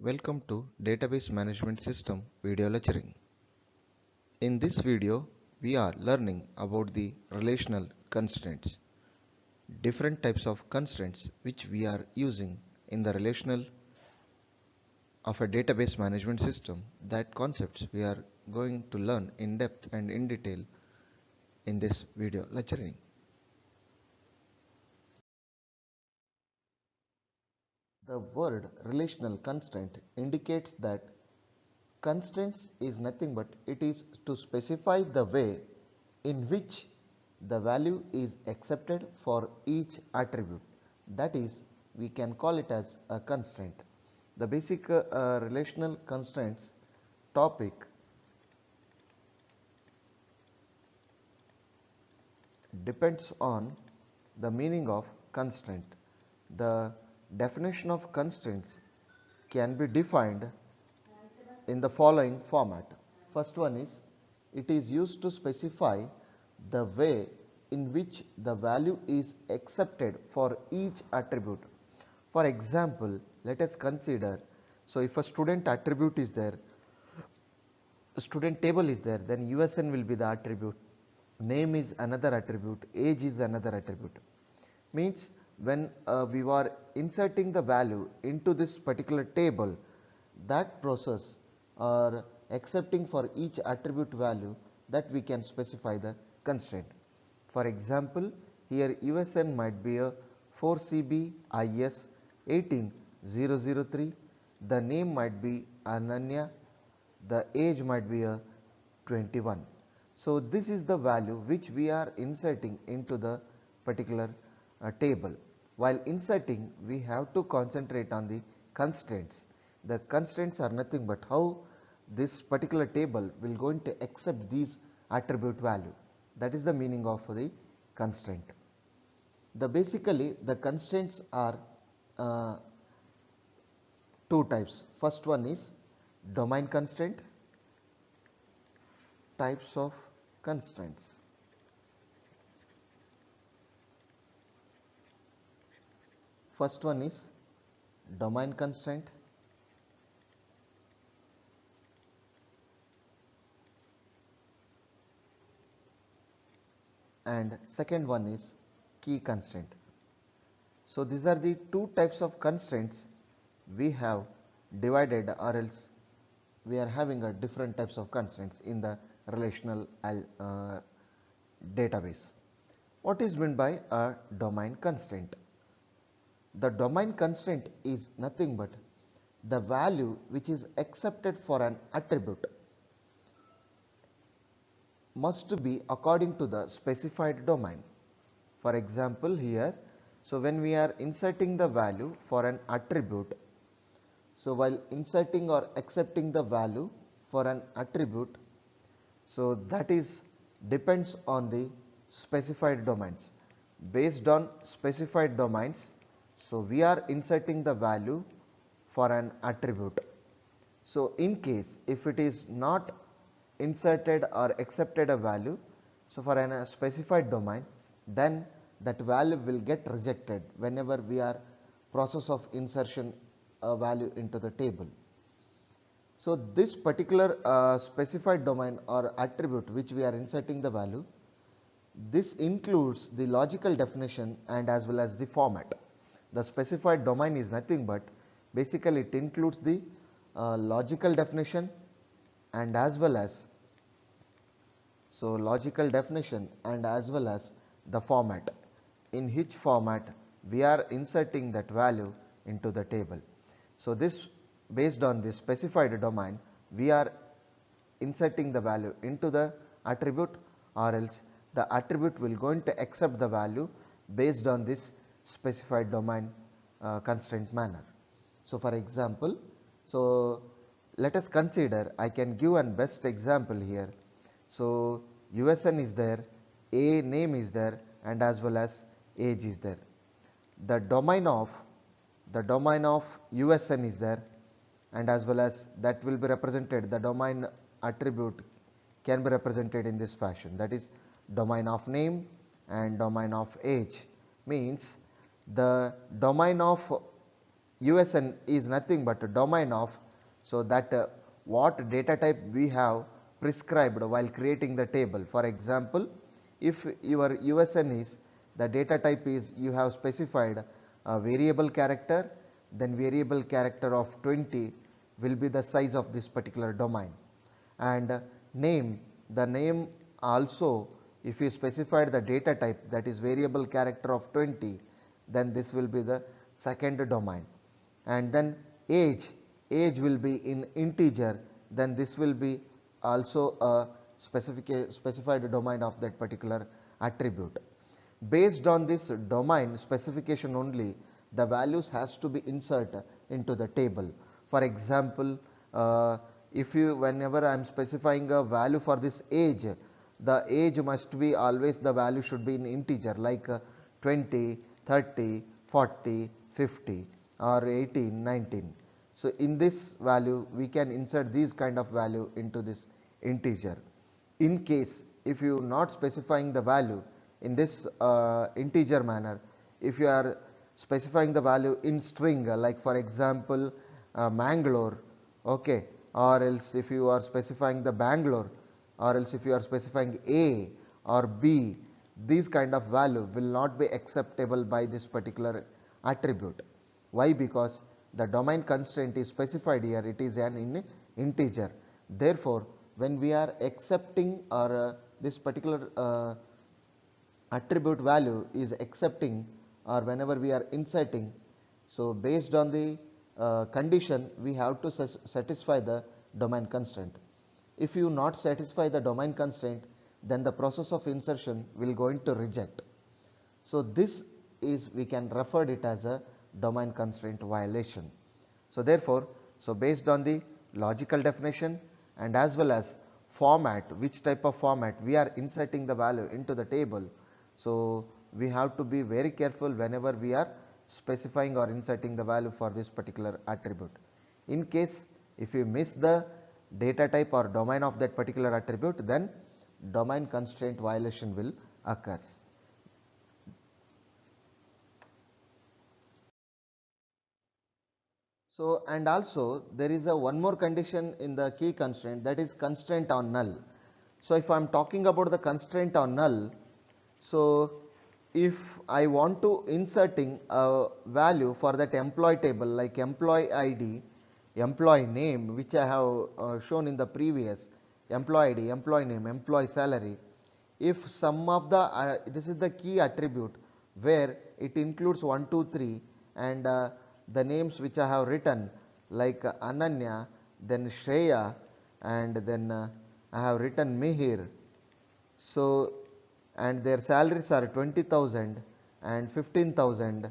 Welcome to Database Management System video lecturing. In this video, we are learning about the relational constraints, different types of constraints which we are using in the relational of a database management system. That concepts we are going to learn in depth and in detail in this video lecturing. The word relational constraint indicates that constraints is nothing but it is to specify the way in which the value is accepted for each attribute. That is, we can call it as a constraint. The basic relational constraints topic depends on the meaning of constraint. The definition of constraints can be defined in the following format. First one is, it is used to specify the way in which the value is accepted for each attribute. For example, let us consider, so if a student attribute is there, a student table is there, then USN will be the attribute, name is another attribute, age is another attribute. Means when we were inserting the value into this particular table, that process or accepting for each attribute value, that we can specify the constraint. For example, here USN might be a 4CB IS 18003, the name might be Ananya, the age might be a 21. So this is the value which we are inserting into the particular table. While inserting, we have to concentrate on the constraints. The constraints are nothing but how this particular table will going to accept these attribute value. That is the meaning of the constraint. Basically the constraints are two types. First one is domain constraint. Types of constraints. First one is domain constraint. And second one is key constraint. So these are the two types of constraints we have divided, or else we are having a different types of constraints in the relational database. What is meant by a domain constraint? The domain constraint is nothing but the value which is accepted for an attribute must be according to the specified domain. For example, here, so when we are inserting the value for an attribute, so while inserting or accepting the value for an attribute, so that is depends on the specified domains. Based on specified domains, so we are inserting the value for an attribute. So in case if it is not inserted or accepted a value, so for a specified domain, then that value will get rejected whenever we are process of insertion a value into the table. So this particular specified domain or attribute which we are inserting the value, this includes the logical definition and as well as the format. The specified domain is nothing but basically it includes the logical definition and as well as logical definition and as well as the format, in which format we are inserting that value into the table. So this based on this specified domain, we are inserting the value into the attribute, or else the attribute will going to accept the value based on this specified domain constraint manner. So for example, so let us consider, I can give an best example here. So USN is there, a name is there, and as well as age is there. The domain of USN is there, and as well as that will be represented, the domain attribute can be represented in this fashion, that is domain of name and domain of age. Means the domain of USN is nothing but a domain of, so that what data type we have prescribed while creating the table. For example, if your USN is, the data type is, you have specified a variable character, then variable character of 20 will be the size of this particular domain. And name, the name also, if you specified the data type, that is variable character of 20, then this will be the second domain. And then age will be in integer, then this will be also a specified domain of that particular attribute. Based on this domain specification only, the values has to be inserted into the table. For example, if you, whenever I am specifying a value for this age, the age must be always, the value should be in integer, like 20, 30, 40, 50 or 18, 19. So in this value we can insert these kind of value into this integer. In case if you not specifying the value in this integer manner, if you are specifying the value in string, like for example Mangalore, okay, or else if you are specifying the Bangalore, or else if you are specifying A or B, these kind of value will not be acceptable by this particular attribute. Why? Because the domain constraint is specified here, it is an integer. Therefore, when we are accepting, or this particular attribute value is accepting, or whenever we are inserting, so based on the condition we have to satisfy the domain constraint. If you not satisfy the domain constraint, then the process of insertion will going to reject. So this is, we can refer it as a domain constraint violation. So therefore, so based on the logical definition and as well as format, which type of format we are inserting the value into the table, so we have to be very careful whenever we are specifying or inserting the value for this particular attribute. In case if you miss the data type or domain of that particular attribute, then domain constraint violation will occurs. So and also there is a one more condition in the key constraint, that is constraint on null. So if I am talking about the constraint on null, so if I want to inserting a value for that employee table, like employee ID, employee name, which I have shown in the previous, employee ID, employee name, employee salary, if some of the this is the key attribute where it includes 1, 2, 3, and the names which I have written, like Ananya, then Shreya, and then I have written Mihir. So and their salaries are 20,000 and 15,000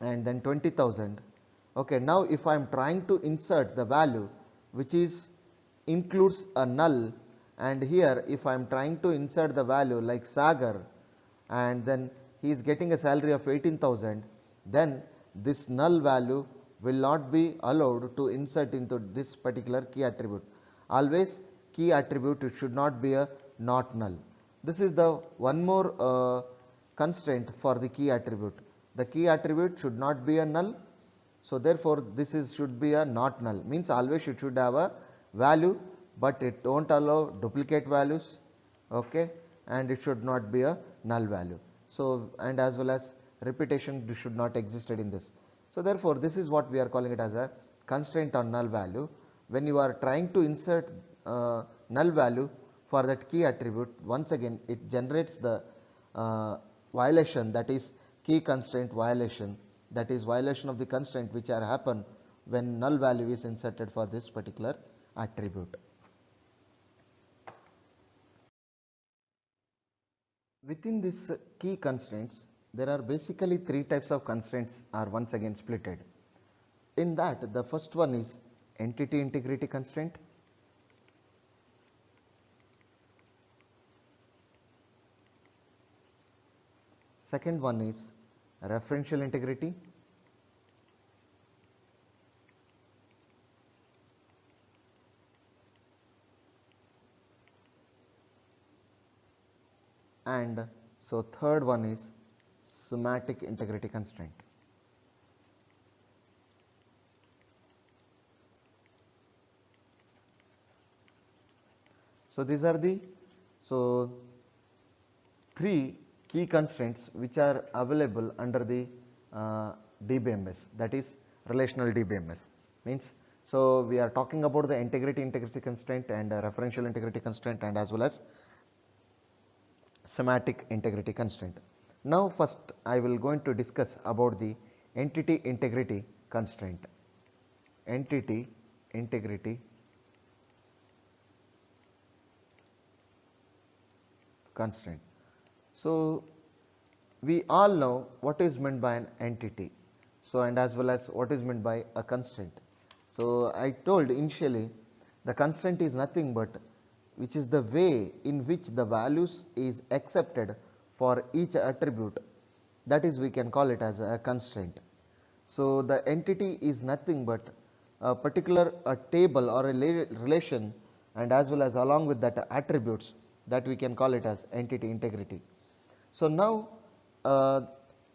and then 20,000. Okay, now if I am trying to insert the value which is includes a null, and here if I am trying to insert the value like Sagar, and then he is getting a salary of 18,000, then this null value will not be allowed to insert into this particular key attribute. Always key attribute, it should not be a not null. This is the one more constraint for the key attribute. The key attribute should not be a null. So therefore this is should be a not null, means always it should have a value, but it don't allow duplicate values, okay, and it should not be a null value. So and as well as repetition should not existed in this. So therefore this is what we are calling it as a constraint on null value. When you are trying to insert null value for that key attribute, once again it generates the violation, that is key constraint violation, that is violation of the constraint which are happen when null value is inserted for this particular attribute. Within this key constraints, there are basically three types of constraints are once again splitted. In that, the first one is entity integrity constraint. Second one is referential integrity. And so third one is semantic integrity constraint. So these are the three key constraints which are available under the DBMS, that is relational DBMS. Means, so we are talking about the integrity constraint and referential integrity constraint, and as well as semantic integrity constraint. Now first I will going to discuss about the entity integrity constraint. Entity integrity constraint. So we all know what is meant by an entity, so and as well as what is meant by a constraint. So I told initially the constraint is nothing but which is the way in which the values is accepted for each attribute, that is we can call it as a constraint. So the entity is nothing but a particular table or a relation, and as well as along with that attributes, that we can call it as entity integrity. So now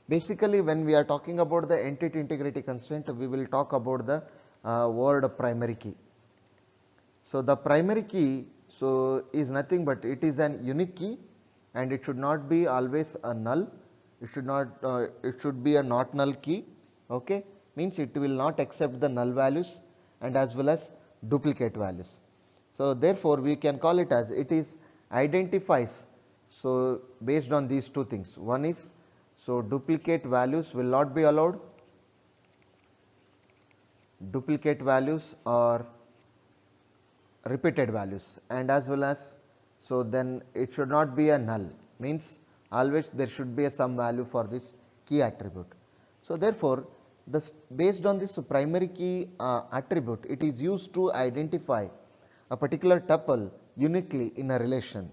basically when we are talking about the entity integrity constraint, we will talk about the word primary key. So the primary key is nothing but it is an unique key, and it should not be always a null. It should not it should be a not null key. Okay, means it will not accept the null values and as well as duplicate values. So therefore we can call it as it is identifies. So based on these two things, one is duplicate values will not be allowed. Duplicate values or repeated values, and as well as then it should not be a null, means always there should be a some value for this key attribute. So therefore based on this primary key attribute, it is used to identify a particular tuple uniquely in a relation.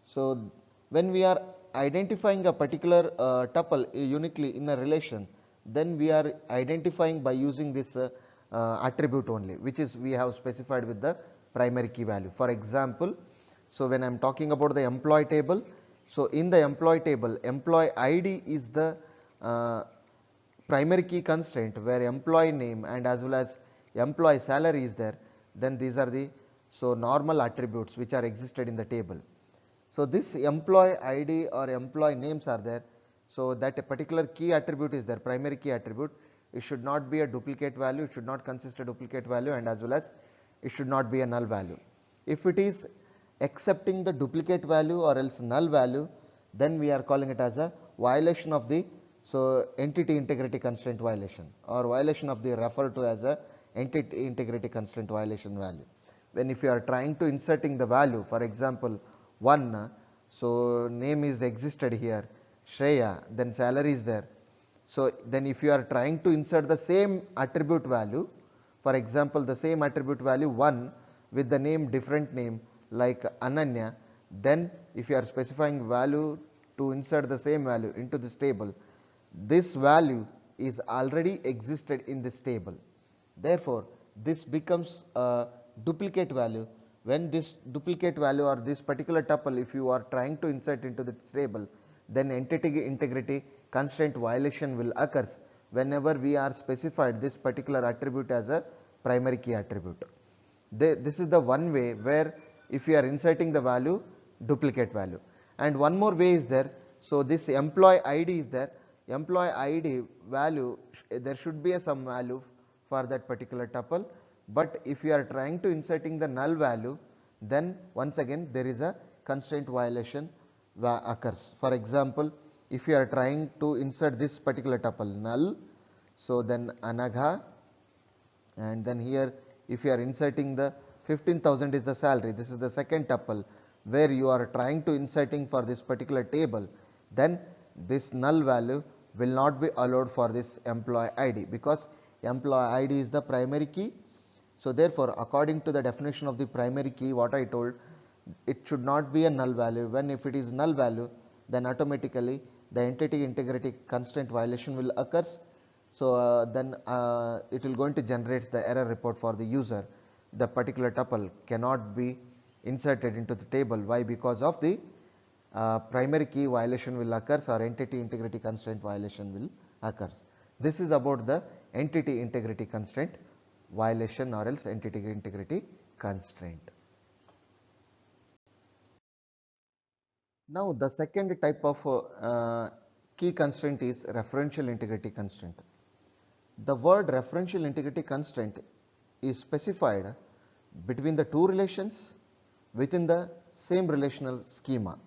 So when we are identifying a particular tuple uniquely in a relation, then we are identifying by using this attribute only, which is we have specified with the primary key value. For example, so when I am talking about the employee table, so in the employee table, employee ID is the primary key constraint, where employee name and as well as employee salary is there. Then these are the normal attributes which are existed in the table. So this employee ID or employee names are there. So that a particular key attribute is there, primary key attribute. It should not be a duplicate value, it should not consist a duplicate value, and as well as it should not be a null value. If it is accepting the duplicate value or else null value, then we are calling it as a violation of the entity integrity constraint violation, or violation of the referred to as a entity integrity constraint violation value. When if you are trying to inserting the value, for example 1, so name is existed here Shreya, then salary is there. So then if you are trying to insert the same attribute value, for example the same attribute value 1 with the name different name like Ananya, then if you are specifying value to insert the same value into this table, this value is already existed in this table. Therefore this becomes a duplicate value. When this duplicate value or this particular tuple, if you are trying to insert into this table, then entity integrity constraint violation will occurs whenever we are specified this particular attribute as a primary key attribute. This is the one way where if you are inserting the value, duplicate value. And one more way is there, so this employee ID is there, employee ID value, there should be some value for that particular tuple, but if you are trying to inserting the null value, then once again there is a constraint violation occurs. For example, if you are trying to insert this particular tuple null, so then Anagha, and then here if you are inserting the 15,000 is the salary, this is the second tuple where you are trying to inserting for this particular table, then this null value will not be allowed for this employee ID, because employee ID is the primary key. So therefore according to the definition of the primary key, what I told, it should not be a null value. When if it is null value, then automatically the entity integrity constraint violation will occurs. So then it will going to generate the error report for the user. The particular tuple cannot be inserted into the table. Why? Because of the primary key violation will occurs, or entity integrity constraint violation will occurs. This is about the entity integrity constraint violation or else entity integrity constraint. Now the second type of key constraint is referential integrity constraint. The word referential integrity constraint is specified between the two relations within the same relational schema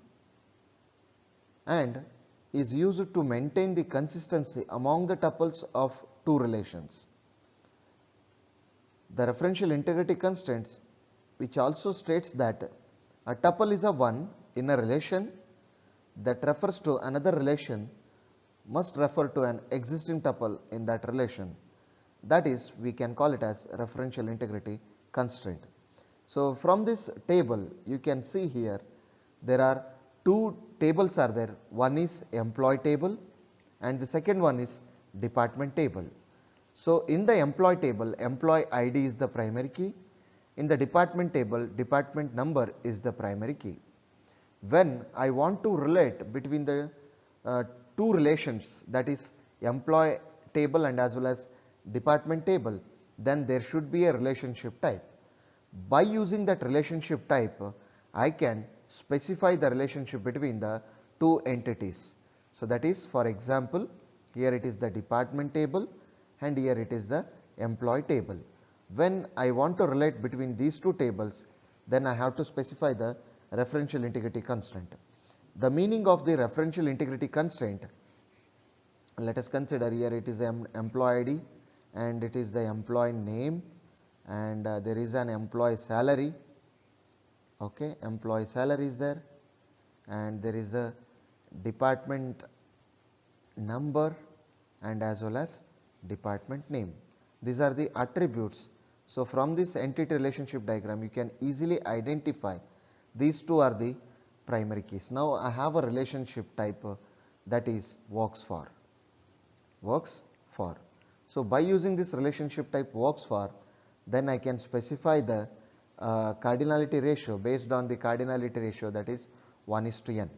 and is used to maintain the consistency among the tuples of two relations. The referential integrity constraints, which also states that a tuple is a 1 in a relation that refers to another relation, must refer to an existing tuple in that relation. That is, we can call it as referential integrity constraint. So from this table you can see here there are two tables are there. One is employee table and the second one is department table. So in the employee table, employee ID is the primary key. In the department table, department number is the primary key. When I want to relate between the two relations, that is employee table and as well as department table, then there should be a relationship type. By using that relationship type, I can specify the relationship between the two entities. So that is, for example, here it is the department table and here it is the employee table. When I want to relate between these two tables, then I have to specify the referential integrity constraint. The meaning of the referential integrity constraint, let us consider here it is employee ID and it is the employee name and there is an employee salary. Okay, employee salary is there and there is the department number and as well as department name. These are the attributes. So from this entity relationship diagram you can easily identify these two are the primary keys. Now I have a relationship type that is works for. So by using this relationship type works for, then I can specify the cardinality ratio based on the cardinality ratio, that is 1:n.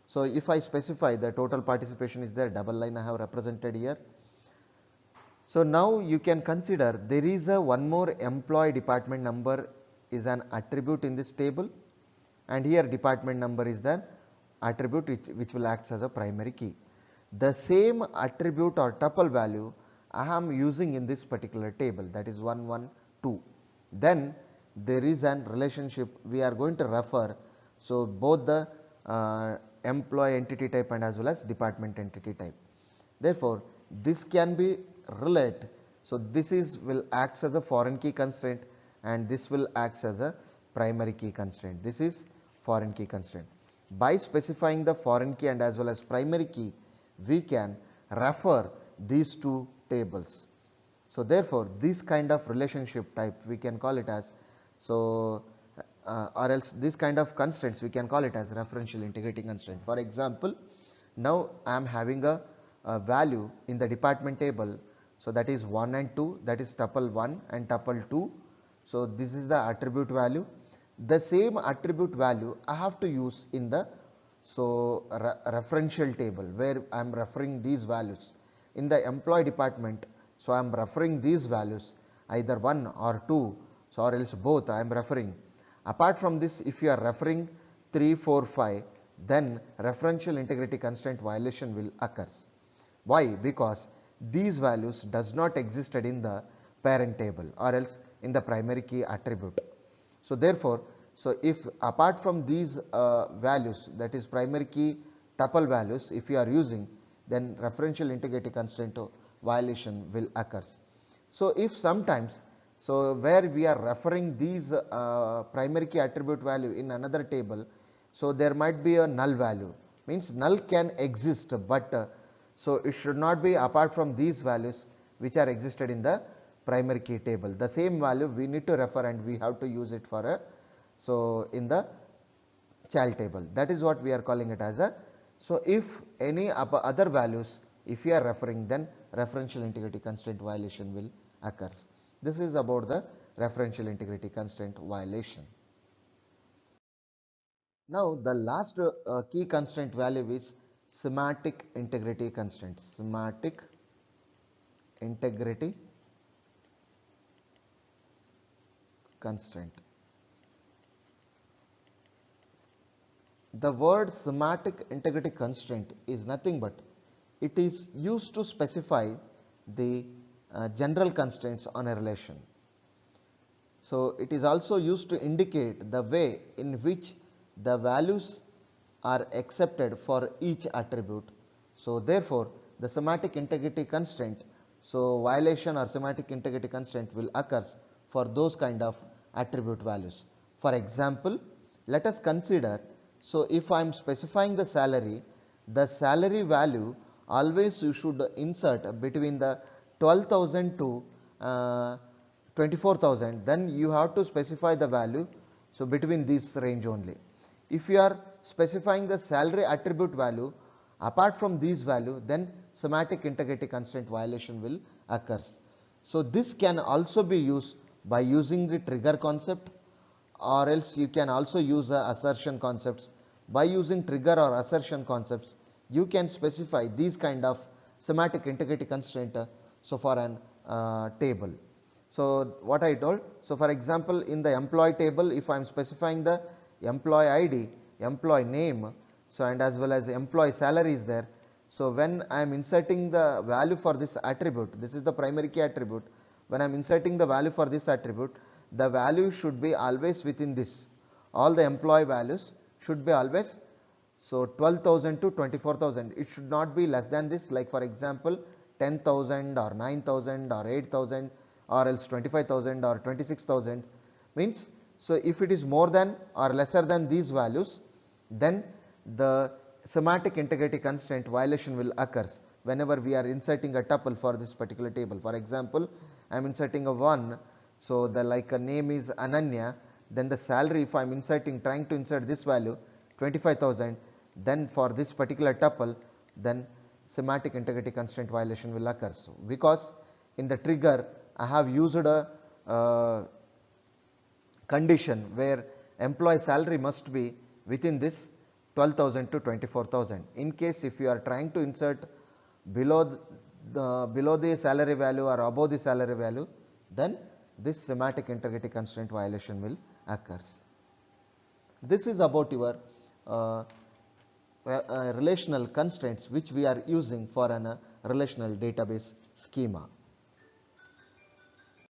So if I specify the total participation is there, double line I have represented here. So now you can consider there is a one more employee department number is an attribute in this table and here department number is the attribute which will act as a primary key. The same attribute or tuple value I am using in this particular table, that is 1, 1, 2. Then there is an relationship we are going to refer. So both the employee entity type and as well as department entity type. Therefore this can be relate. So this is will acts as a foreign key constraint and this will acts as a primary key constraint. This is foreign key constraint. By specifying the foreign key and as well as primary key, we can refer these two tables. So therefore this kind of relationship type we can call it as, so or else this kind of constraints we can call it as referential integrity constraint. For example, now I am having a value in the department table, so that is 1 and 2, that is tuple 1 and tuple 2. So this is the attribute value. The same attribute value I have to use in the referential table where I am referring these values. In the employee department, so I am referring these values either 1 or 2, so or else both I am referring. Apart from this, if you are referring 3, 4, 5, then referential integrity constraint violation will occurs. Why? Because these values does not existed in the parent table or else in the primary key attribute. So therefore, so if apart from these values, that is primary key tuple values, if you are using, then referential integrity constraint violation will occurs. So if sometimes, so where we are referring these primary key attribute value in another table, so there might be a null value, means null can exist, but so it should not be apart from these values which are existed in the primary key table. The same value we need to refer and we have to use it for a, so in the child table. That is what we are calling it as a, so if any other values if you are referring, then referential integrity constraint violation will occurs. This is about the referential integrity constraint violation. Now the last key constraint value is semantic integrity constraint. Semantic integrity constraint. the word semantic integrity constraint is nothing but it is used to specify the general constraints on a relation. So, it is also used to indicate the way in which the values are accepted for each attribute. So, therefore, the semantic integrity constraint, so violation or semantic integrity constraint will occur for those kind of attribute values. For example, let us consider, so if I am specifying the salary value always you should insert between the 12,000 to 24,000, then you have to specify the value, so between this range only. If you are specifying the salary attribute value apart from these value, then semantic integrity constraint violation will occur. So, this can also be used by using the trigger concept, or else you can also use the assertion concepts. By using trigger or assertion concepts, you can specify these kind of semantic integrity constraint so for an table. So, what I told, so for example, in the employee table, if I am specifying the employee ID, employee name, so and as well as employee salary is there. So, when I am inserting the value for this attribute, this is the primary key attribute, when I am inserting the value for this attribute, the value should be always within this, all the employee values should be always, so 12,000 to 24,000, it should not be less than this, like for example 10,000 or 9,000 or 8,000 or else 25,000 or 26,000 means. So, if it is more than or lesser than these values, then the semantic integrity constraint violation will occur whenever we are inserting a tuple for this particular table. For example, I am inserting a 1, so the like a name is Ananya, then the salary, if I am trying to insert this value 25,000, then for this particular tuple, then semantic integrity constraint violation will occur. So, because in the trigger I have used a condition where employee salary must be within this 12,000 to 24,000. In case if you are trying to insert below the salary value or above the salary value, then this semantic integrity constraint violation will occur. This is about your relational constraints which we are using for an relational database schema.